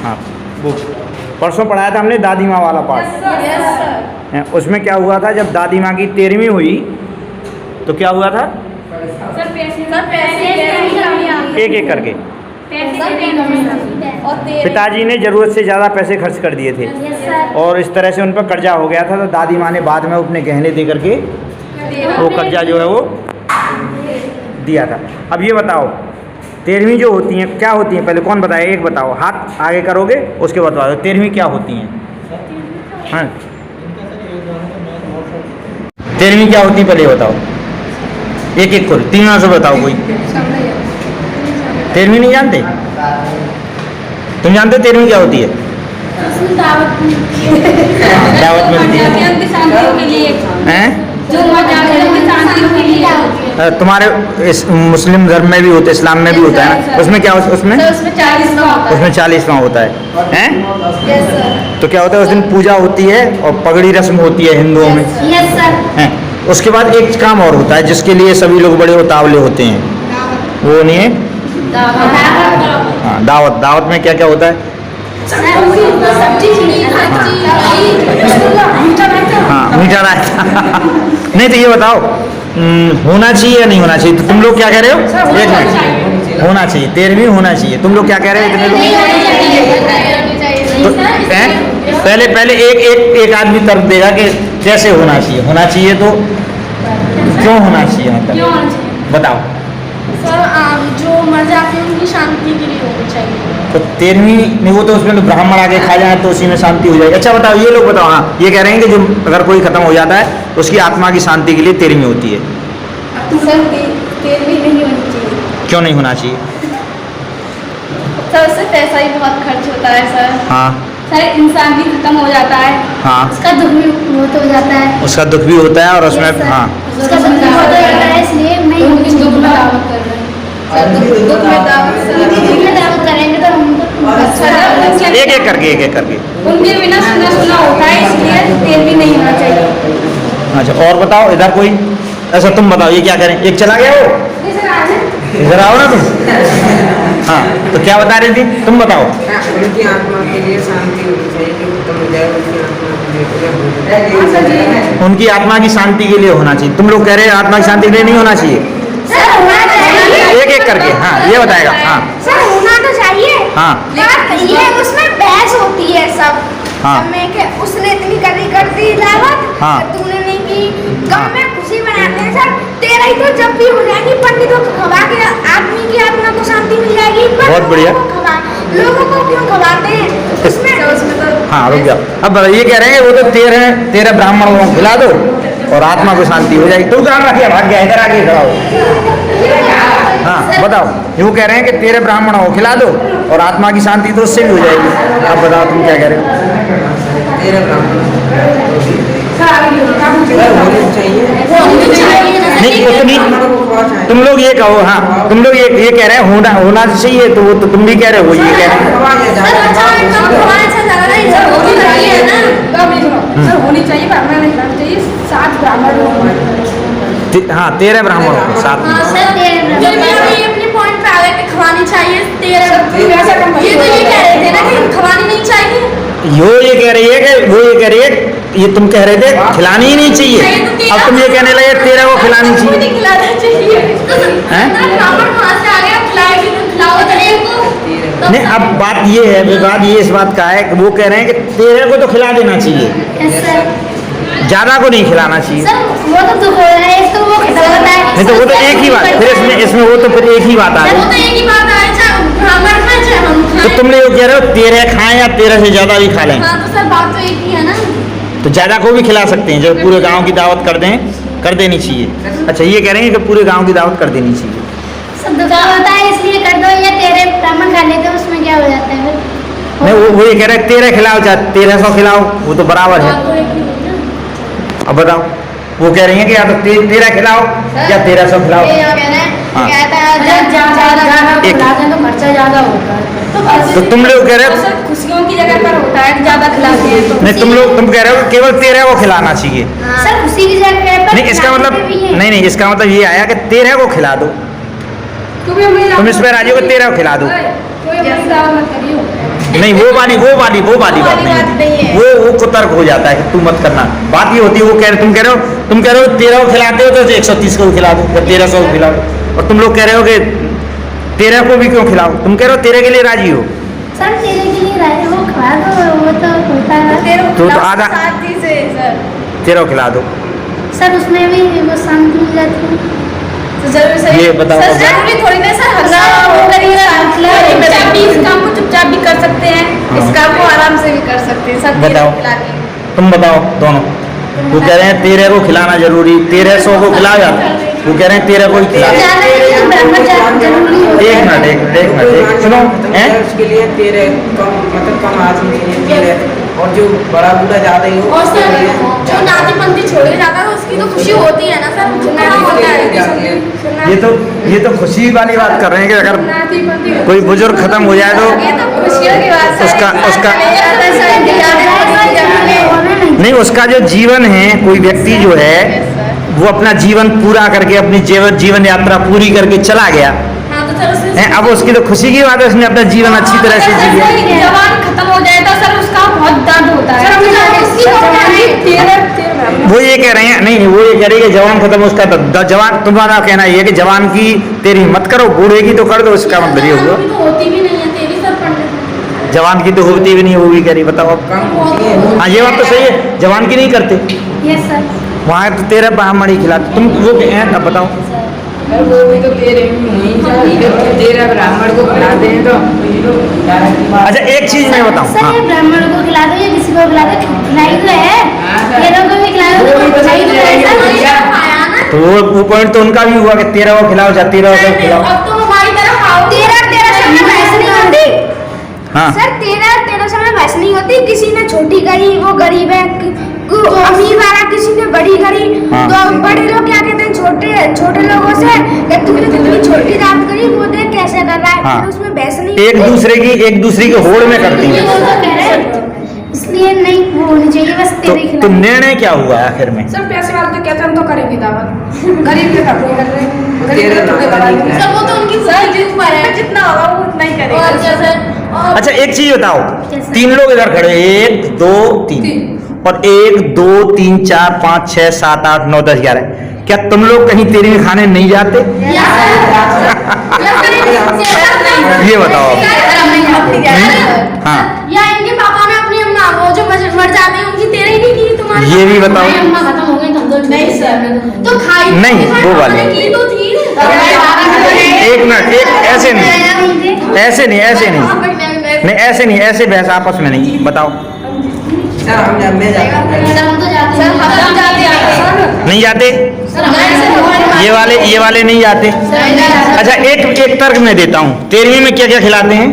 हाँ, वो परसों पढ़ाया था हमने दादी माँ वाला पार्ट। उसमें क्या हुआ था, जब दादी माँ की 13वीं हुई तो क्या हुआ था, एक एक करके पिताजी ने ज़रूरत से ज़्यादा पैसे खर्च कर दिए थे और इस तरह से उन पर कर्जा हो गया था। तो दादी माँ ने बाद में अपने गहने दे करके वो कर्जा जो है वो दिया था। अब ये बताओ 13वीं जो होती हैं क्या होती हैं, पहले कौन बताए, एक बताओ, हाथ आगे करोगे उसके बाद बताओ 13वीं क्या होती हैं। हाँ 13वीं क्या होती है पहले बताओ, एक एक करो, 3 में से बताओ कोई। 13वीं नहीं जानते, तुम जानते 13वीं क्या होती है? दावत मिलती है। तुम्हारे इस मुस्लिम धर्म में भी होता है, इस्लाम में भी होता है ना, उसमें क्या उसमें 40वां होता है हैं? तो क्या होता है उस दिन पूजा होती है और पगड़ी रस्म होती है हिंदुओं में हैं? उसके बाद एक काम और होता है जिसके लिए सभी लोग बड़े उतावले होते हैं, वो नहीं है हाँ दावत। दावत में क्या क्या होता है? हाँ मीठा रायता नहीं तो ये बताओ होना चाहिए या नहीं होना चाहिए? तो तुम लोग क्या कह रहे हो? एक मिनट, होना चाहिए, 13वीं होना चाहिए। तुम लोग क्या कह रहे हो इतने लोग? तो पहले एक आदमी तर्क देगा कि कैसे होना चाहिए। होना चाहिए तो क्यों होना चाहिए, मतलब बताओ। सर जो मर जाते हैं उनकी शांति के लिए होनी चाहिए। तो 13वीं नहीं, वो तो उसमें तो ब्राह्मण आगे खा जाए तो उसी में शांति हो जाएगी। अच्छा बताओ ये लोग बताओ। हाँ ये कह रहे हैं कि जो अगर कोई खत्म हो जाता है उसकी आत्मा की शांति के लिए 13वीं होती है। सर 13वीं नहीं होनी चाहिए। क्यों नहीं होना चाहिए? सर उससे पैसा ही बहुत खर्च होता है सर। हाँ सर इंसान भी खत्म हो जाता है। हाँ उसका दुख भी बहुत हो जाता है। उसका दुख भी होता है और उसमें हाँ उसका दुख भी बहुत हो जाता है, इसलिए मैं उनकी दुख में दावत कर रही हूँ। दुख में दावत करेंगे तो हमको एक एक करके उनके बिना सुना होता है, इसलिए 13वीं नहीं होना चाहिए। अच्छा और बताओ इधर कोई ऐसा, तुम बताओ ये क्या करें? एक चला गया वो, इधर आओ ना तुम। हाँ तो क्या बता रही थी, तुम बताओ। उनकी आत्मा के लिए शांति होनी चाहिए कि खत्म हो जाए, उनकी आत्मा की शांति के लिए होना चाहिए। तुम लोग कह रहे हैं आत्मा की शांति के लिए नहीं होना चाहिए। एक एक करके हाँ ये बताएगा। हाँ सर होना तो चाहिए। हाँ ये उसमें बहस होती है सब। हाँ उसने इतनी कर दी दावत, हाँ तूने नहीं की। गाँव में खुशी मनाते हैं सर। 13 ही तो जब भी हो जाएगी पंडितों को खवा के आदमी की आत्मा को शांति मिल जाएगी। बहुत बढ़िया। लोगों को क्यों खवाते हैं उसमें तो हाँ रुक जाओ। अब ये कह रहे हैं वो तो 13 ब्राह्मणों को खिला दो और आत्मा को शांति हो जाएगी। तुम कहाँ रखिए, भाग गया, इधर आके खड़ा हो। हाँ बताओ, वो कह रहे हैं कि 13 ब्राह्मणों को खिला दो और आत्मा की शांति तो उससे भी हो जाएगी। अब बताओ तुम क्या कह रहे हो? 13 ब्राह्मण नहीं उतनी तुम लोग ये कहो। हाँ तुम लोग ये कह रहे हैं होना चाहिए, तो वो तो तुम भी कह रहे हो, वो ये कह रहे हैं होनी चाहिए। ब्राह्मण नहीं होना चाहिए, 7 ब्राह्मण। हाँ 13 ब्राह्मणों को साथ में। अपने पॉइंट पे आ गए कि खवानी चाहिए 13। ये तो ये कह रहे थे ना कि खवानी नहीं चाहिए। ये कह रही है कि वो ये कह रही है, ये तुम कह रहे थे खिलानी ही नहीं चाहिए, अब तुम ये कहने लगे 13 को खिलानी चाहिए। नहीं अब बात ये है, विवाद ये इस बात का है कि वो कह रहे हैं कि 13 को तो खिला देना चाहिए, ज्यादा को नहीं खिलाना चाहिए। वो तो हो रहा है, तो वो नहीं तो वो तो एक ही बात, फिर इसमें वो तो फिर एक ही बात आ गई। तो तुम लोग कह रहे हो 13 खाएं या 13 से ज्यादा भी खा लें? हाँ तो सर बात तो एक ही है ना। तो ज्यादा को भी खिला सकते हैं, जब पूरे गांव की दावत कर देनी चाहिए। अच्छा ये कह रहे हैं कि पूरे गांव की दावत कर देनी चाहिए। सब होता है इसलिए कर दो, या 13 ब्राह्मण खा लेते हैं उसमें क्या हो जाता है? नहीं वो ये कह रहे हैं 13 खिलाओ चाहे 1300 खिलाओ, वो तो बराबर है। अब बताओ वो कह रही है कि या तो 13 खिलाओ या 1300 खिलाओ। हाँ खर्चा ज्यादा होता है, तो तुम लोग कह रहे हो खुशियों की जगह पर होता है, ज्यादा खिलाते हैं तो नहीं, तुम कह रहे हो केवल 13 को खिलाना चाहिए। सर खुशी की जगह पर नहीं इसका मतलब नहीं इसका मतलब ये आया कि 13 को खिला दो, तुम इस पर राजी हो 13 को खिला दो। नहीं वो वाली बात नहीं है। वो कुतर्क हो जाता है, तू मत करना। बात ये होती है, वो तुम कह रहे हो 13 को खिलाते हो तो 130 को खिला दो या 1300 को खिलाओ, और तुम लोग कह रहे हो कि 13 को भी क्यों खिलाओ। तुम कह रहे हो 13 के लिए राजी हो, सर 13 के लिए राजी हो, खिला दो, वो तो होता है। तो आधा 13 को खिला दो सर, उसमें भी वो शांति मिल जाती है। ये बताओ थोड़ी ना सर, इस काम को चुपचाप भी कर सकते हैं, इस काम को आराम से भी कर सकते हैं। सब बताओ, तुम बताओ दोनों। वो कह रहे हैं 13 को खिलाना जरूरी, 1300 को खिलाओ यार, वो कह रहे हैं 13 को ही खिलाओ। एक मिनट सुनो, उसके लिए 13 कम, मतलब कम आदमी के लिए 13, और जो बड़ा बूढ़ा ज्यादा ही हो और सर जो नातीपंथी छोड़े जाता है उसकी तो खुशी होती है ना सर, ये तो खुशी वाली बात कर रहे हैं कि अगर कोई बुजुर्ग खत्म हो जाए तो उसका नहीं, उसका जो जीवन है, कोई व्यक्ति जो है वो अपना जीवन पूरा करके अपनी जीवन यात्रा पूरी करके चला गया है, अब उसकी तो खुशी की बात है, उसने अपना जीवन अच्छी तरह से जी लिया। जवान खत्म हो जाए तो सर उसका बहुत दर्द होता है। वो ये कह रहे हैं, नहीं वो ये कह रही है कि जवान खत्म, उसका जवान, तुम्हारा कहना ये है कि जवान की तेरी मत करो, बूढ़े की तो कर दो, उसका मतलब ये हुआ। होती भी नहीं है तेरी सर, पढ़ने जवान की तो होती भी नहीं, वो भी कह रही, बताओ अब। हाँ ये बात तो सही है, जवान की नहीं करते, यस सर। वहाँ तो 13 ब्राह्मण ही खिलाते, तुम वो अब बताओ। वो भी तो 13 ब्राह्मण को खिलाते हैं तो। अच्छा एक चीज मैं बताऊँ, सर ये ब्राह्मण को खिला दो या किसी को खिला दो, खिलाई तो है, 13 को भी खिला दो, खिलाई तो है। तो वो पॉइंट तो उनका भी हुआ कि 13 को खिलाओ या 13 को खिलाओ। अब तुम हमारी तरफ आओ। 13 समय बहस नहीं होती। हाँ सर 13 समय बहस नहीं होती, किसी ने छोटी करी, वो गरीब है, अमीर वाला किसी ने बड़ी करी, हाँ। तो बड़े लोग क्या कहते हैं छोटे लोगों से, कि तूने कितनी छोटी दांत करी, वो देख कैसे कर रहा है, हाँ। फिर उसमें बहस नहीं एक दूसरे की होड़ में करती है। इसलिए नहीं वो होनी चाहिए, बस तो तेरे खिलाफ। निर्णय क्या हुआ आखिर में? सर पैसे वाले तो कहते हैं हम तो करेंगे दावत, गरीब के कर रहे हैं, सर वो तो उनकी खुशी के ऊपर है, जितना होगा वो उतना ही करेंगे। और जैसे अच्छा एक चीज बताओ, 3 लोग इधर खड़े, 1 2 3, और 1 2 3 4 5 6 7 8 9 10 11, क्या तुम लोग कहीं 13वीं खाने नहीं जाते? ये बताओ। हाँ या इनके पापा ने अपनी अम्मा वो जो मर जाते हैं उनकी 13 नहीं की तुम्हारी? ये भी बताओ। अम्मा खत्म हो गई तो नहीं सर, तो खाई नहीं, वो वाली। की तो थी। एक मिनट, ऐसे नहीं ऐसे बहस आपस में नहीं, बताओ। सर हम जब में जाते हैं नहीं जाते, ये वाले नहीं जाते। अच्छा एक तर्क मैं देता हूँ, 13वीं में क्या क्या खिलाते हैं?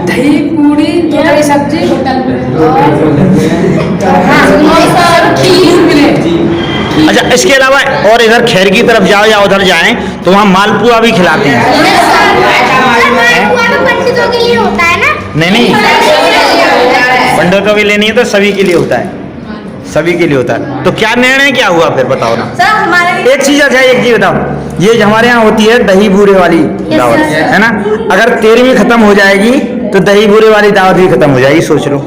दही पूरी दही सब्जी अच्छा इसके अलावा और इधर खैर की तरफ जाओ या उधर जाएं तो वहाँ मालपुआ भी खिलाते हैं। पंडितों के लिए होता है ना? नहीं पंडितों के लिए नहीं है, तो सभी के लिए होता है, सभी के लिए होता है। तो क्या निर्णय क्या हुआ फिर बताओ ना। सर हमारे एक चीज, अच्छा एक चीज बताओ, ये हमारे यहाँ होती है दही बूरे वाली दावत, है ना? अगर 13वीं खत्म हो जाएगी तो दही बूरे वाली दावत भी खत्म हो जाएगी, सोच लो।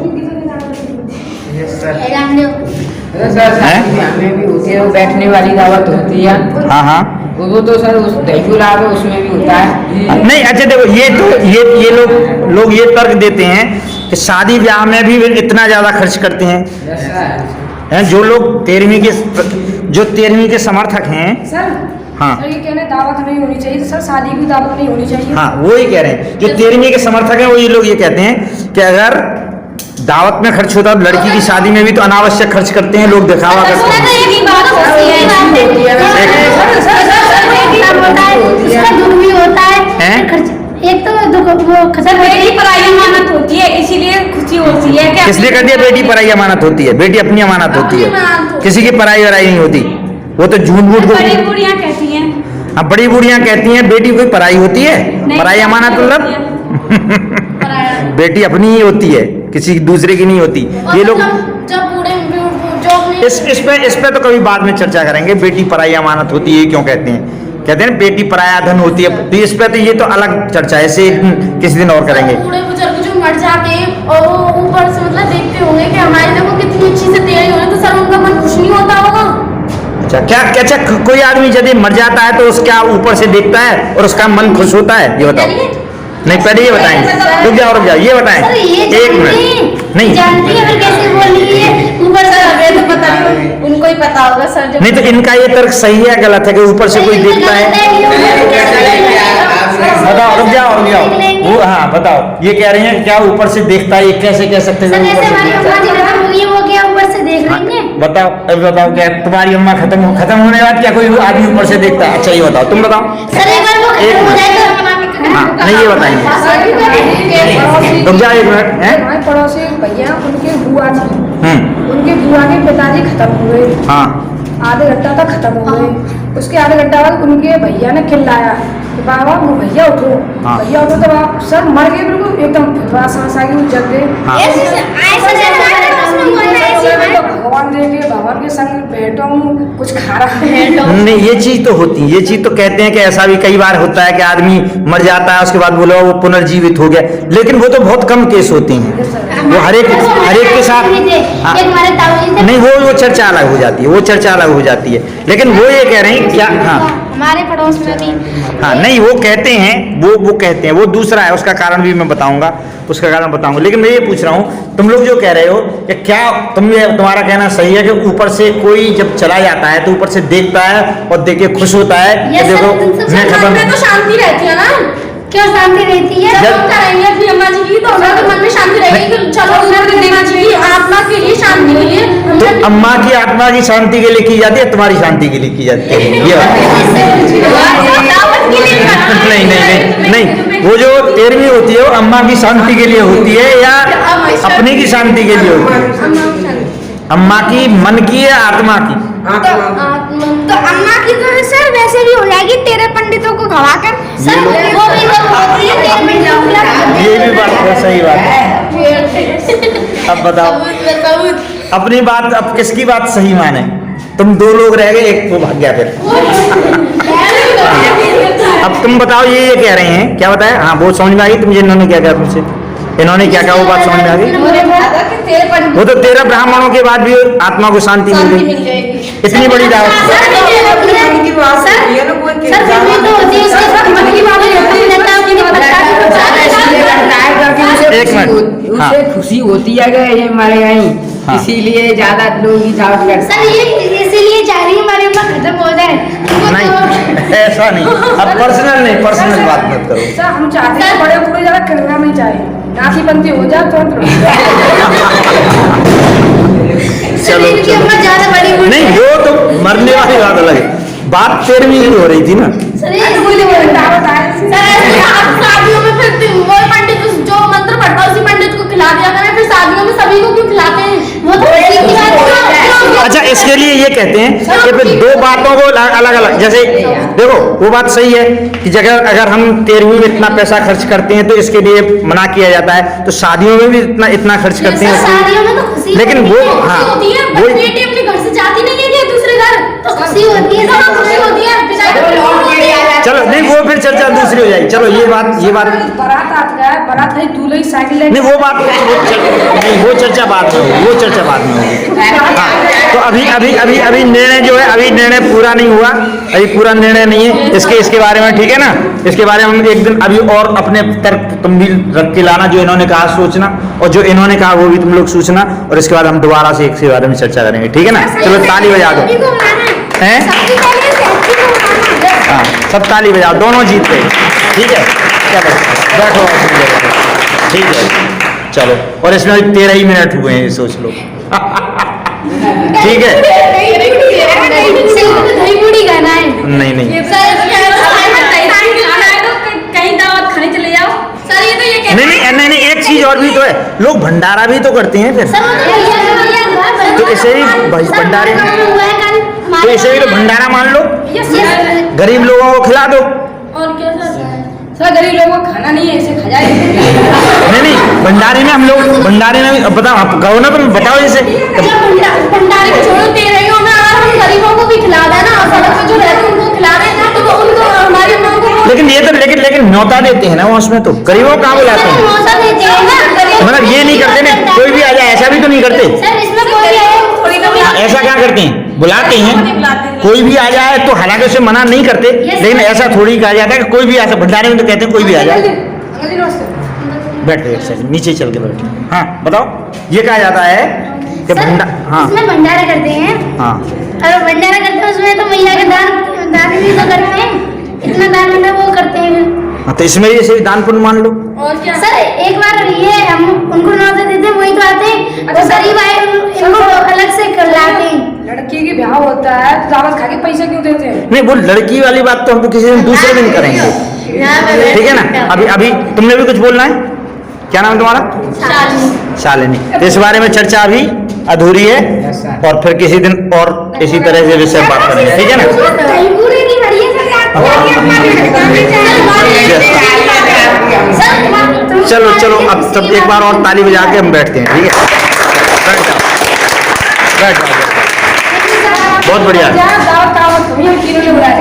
हमें भी होती है, वो बैठने वाली दावत होती है। हाँ हाँ वो तो सर उस दही गुलाब है उसमें भी होता है। नहीं अच्छा देखो, ये लोग ये तर्क देते हैं कि शादी ब्याह में भी इतना ज्यादा खर्च करते हैं। जो लोग 13वीं के समर्थक हैं। सर हाँ सर ये कहने दावत नहीं होनी चाहिए, तो सर शादी की दावत नहीं होनी चाहिए। हाँ वो ही कह रहे हैं, जो 13वीं के समर्थक हैं वो ये लोग ये कहते हैं कि अगर दावत में खर्च होता है, लड़की की शादी में भी तो अनावश्यक खर्च करते हैं लोग, दिखावा करते हैं। एक तो वो बेटी पराई अमानत होती है, इसीलिए खुशी होती है। किसने कर दिया? बेटी पराई अमानत होती है, बेटी अपनी अमानत होती है, किसी की पराई वराई नहीं होती। वो तो झूठ मूठ को बड़ी बुढ़ियां कहती हैं। अब बड़ी बूढ़ियां कहती हैं बेटी कोई पराई होती है, पराई अमानत मतलब बेटी अपनी ही होती है, किसी दूसरे की नहीं होती। ये लोग जब बूढ़े इस पे तो कभी बाद में चर्चा करेंगे, बेटी पराई अमानत होती है क्यों कहते हैं। कहते हैं बेटी पराया धन होती है, तो इस पे तो ये तो अलग चर्चा है, इसे किसी दिन और करेंगे। बूढ़े बुजुर्ग जो मर जाते हैं और वो ऊपर से मतलब देखते होंगे कि हमारे देखो कितनी अच्छी से तैयारी हो रही है, तो सर उनका मन खुश नहीं होता होगा? अच्छा क्या अच्छा कोई आदमी यदि मर जाता है तो उसका ऊपर से देखता है और उसका मन खुश होता है, ये बताओ। नहीं पहले ये बताएंगे, रुक जाओ ये बताएं। सर ये एक मिनट नहीं जानती है फिर कैसे बोल रही है ऊपर से? हमें तो पता नहीं, उनको ही पता होगा सर। नहीं तो इनका ये तर्क सही है गलत है कि ऊपर से कोई देखता है? बताओ रुक जाओ वो, हाँ बताओ ये कह रहे हैं क्या ऊपर से देखता है, ये कैसे कह सकते हैं ऊपर से देखता है? वो क्या ऊपर से देख रही है? बताओ अभी बताओ क्या तुम्हारी अम्मा खत्म होने के बाद क्या कोई आदमी ऊपर से देखता है? अच्छा ये बताओ, तुम बताओ। सर एक बार वो खत्म हो जाए तो हाँ नहीं ये बताएंगे, रुक जाओ एक मिनट है। हमारे पड़ोसी भैया उनके बुआ थी, उनके बुआ के पिताजी खत्म हुए, हाँ आधे घंटा तक खत्म हो गए। उसके आधे घंटा बाद उनके भैया ने खिलाया कि बाबा वो भैया उठो, हाँ। भैया उठो, तो आप सर मर गए बिल्कुल एकदम फिर सांस आ गई, जग गए। हाँ। तो भगवान देखे भगवान के संग बैठा हूँ, कुछ खा रहा है। नहीं ये चीज तो होती है, ये चीज तो कहते हैं कि ऐसा भी कई बार होता है कि आदमी मर जाता है उसके बाद बोलो वो पुनर्जीवित हो गया, लेकिन वो तो बहुत कम केस होती हैं, वो हर एक के साथ हाँ। नहीं वो चर्चा अलग हो जाती है, वो चर्चा अलग हो जाती है, लेकिन वो ये कह रहे हैं क्या, हाँ हमारे पड़ोस में भी हाँ नहीं वो कहते हैं, वो कहते हैं वो दूसरा है, उसका कारण भी मैं बताऊंगा, उसका कारण बताऊंगा, लेकिन मैं ये पूछ रहा हूँ तुम लोग जो कह रहे हो कि क्या तुम्हारा कहना सही है कि ऊपर से कोई जब चला जाता है तो ऊपर से देखता है और देख के खुश होता है कि देखो मैं खत्म, तो शांति रहती है ना? क्यों शांति रहती है? जब करेंगे अपनी अम्मा जी की तो हमारे मन में शांति रहेगी कि चलो अम्मा जी की आत्मा के लिए शांति के लिए तो अम्मा की आत्मा की शांति के लिए की जाती है, तुम्हारी शांति के लिए की जाती है ये नहीं नहीं नहीं नहीं वो जो 13वीं होती है वो अम्मा की शांति के लिए होती है या अपने की शांति के लिए होती है? अम्मा की मन की या आत्मा की? तो अम्मा की तो सर वैसे भी हो जाएगी तेरे पंडितों को खवाकर सर, वो भी तो होती है। ये भी बात है, सही बात है। अब बताओ अपनी बात, अब किसकी बात सही माने? तुम दो लोग रह गए, एक तो भाग गया फिर। अब तुम बताओ ये कह रहे हैं क्या बताया? हाँ वो समझ में आ गई तुम, इन्होंने क्या कहा तुमसे, इन्होंने क्या कहा वो बात समझ में आ गई? वो तो 13 ब्राह्मणों के बाद भी आत्मा को शांति मिल गई, इतनी बड़ी दावत। एक मिनट उसे खुशी होती है कि ये मर गई, इसीलिए ज्यादा लोग की दावत करते सर ये इसीलिए चाह रही हमारी उम्र खत्म हो जाए। नहीं ऐसा नहीं, अब पर्सनल नहीं, पर्सनल बात मत करो। सर हम चाहते हैं बड़े बूढ़े ज्यादा करना नहीं चाहिए, नाची बनती हो जाए तुरंत। चलो ज्यादा बड़ी नहीं वो तो मरने वाली बात अलग है, बात 13वीं की हो रही थी ना। शादियों में फिर वो पंडित जो मंत्र पढ़ता है उसी पंडित को खिला दिया करें, फिर शादियों में सभी को क्यों खिलाते हैं? वो तो अच्छा इसके लिए ये कहते हैं कि फिर दो बातों को अलग अलग, जैसे देखो वो बात सही है कि जगह अगर हम 13वीं में इतना पैसा खर्च करते हैं तो इसके लिए मना किया जाता है, तो शादियों में भी इतना खर्च करते हैं, शादियों में तो खुशी लेकिन वो हाँ वो बेटी अपने घर से जाती नहीं है कि दूसरे घर, तो खुशी होती है, सब खुशी होती है। चलो नहीं वो फिर चर्चा दूसरी हो जाएगी। चलो ये बात बारात आता है, बारात है दूल्हे की साइकिल नहीं वो बात नहीं, वो चर्चा बाद में होगी, वो चर्चा बाद में होगी। हाँ तो अभी निर्णय जो है, अभी निर्णय पूरा नहीं हुआ, अभी पूरा निर्णय नहीं है इसके बारे में, ठीक है ना? इसके बारे में हम एक दिन अभी और अपने तर्क तुम भी रख के लाना, जो इन्होंने कहा सोचना और जो इन्होंने कहा वो भी तुम लोग सोचना, और इसके बाद हम दोबारा से इसके बारे में चर्चा करेंगे, ठीक है ना? चलो ताली बजा दो हैं, हाँ सब ताली बजाओ, दोनों जीत गए, ठीक है? चलो बैठो, ठीक है चलो, और इसमें 13 ही मिनट हुए हैं, सोच लो। ठीक है नहीं नहीं कहीं दावत खाने चले जाओ सर, ये तो ये नहीं एक चीज और भी तो है, लोग भंडारा भी तो करते हैं फिर, तो इसे भी भंडारे, तो इसे भी तो भंडारा मान लो, गरीब लोगों को खिला दो। और क्या सर गरीब लोगों को खाना नहीं है, इसे खा जाए। नहीं भंडारे में हम लोग, भंडारे में बताओ आप कहो ना, तुम बताओ इसे। भंडारे को छोड़ो, 13 में अगर हम गरीबों को भी खिला दें ना, सड़क पे जो रहते हैं उनको खिला दें ना, तो उनको लेकिन न्योता देते हैं ना वो, उसमें तो गरीबों को कहाँ बुलाते हैं? न्योता देते हैं ना। मतलब ये नहीं करते ना, कोई भी आ जाए ऐसा भी तो नहीं करते। सर इसमें कोई भी आए ऐसा क्या करते हैं, बुलाते हैं, कोई भी आ जाए तो हालांकि उसे मना नहीं करते, लेकिन ऐसा थोड़ी कहा जाता है कि कोई भी आ, भंडारे में तो कहते हैं कोई भी आ जाए। अंकल जी नमस्ते। बैठो एक सेकंड, नीचे चल के बैठो। हाँ बताओ, ये कहा जाता है कि हाँ इसमें भंडारा करते हैं, हाँ और भंडारा करते हैं उसमें तो मैया का दान भी तो करते हैं, इतना दान होता है वो करते हैं। हाँ, तो इसमें भी ऐसे दान पुण्य मान लो। और क्या सर एक बार ये हम उनको न्योता देते हैं, वही तो आते हैं, अच्छा, वो गरीब आए इनको अलग से कर लाते हैं। लड़की की ब्याह होता है तो दावत खा के पैसे क्यों देते हैं? नहीं, वो लड़की वाली बात तो हम तो किसी दिन दूसरे दिन करेंगे, ठीक है ना। अभी अभी तुमने भी कुछ बोलना है, क्या नाम है तुम्हारा? शालिनी। तो इस बारे में चर्चा अभी अधूरी है, और फिर किसी दिन और इसी तरह से विषय बात करेंगे, ठीक है ना। चलो चलो, अब सब एक बार और ताली बजा के हम बैठते हैं, ठीक है। बैठ जाओ, बहुत बढ़िया। दावत तीनों ने बुलाए।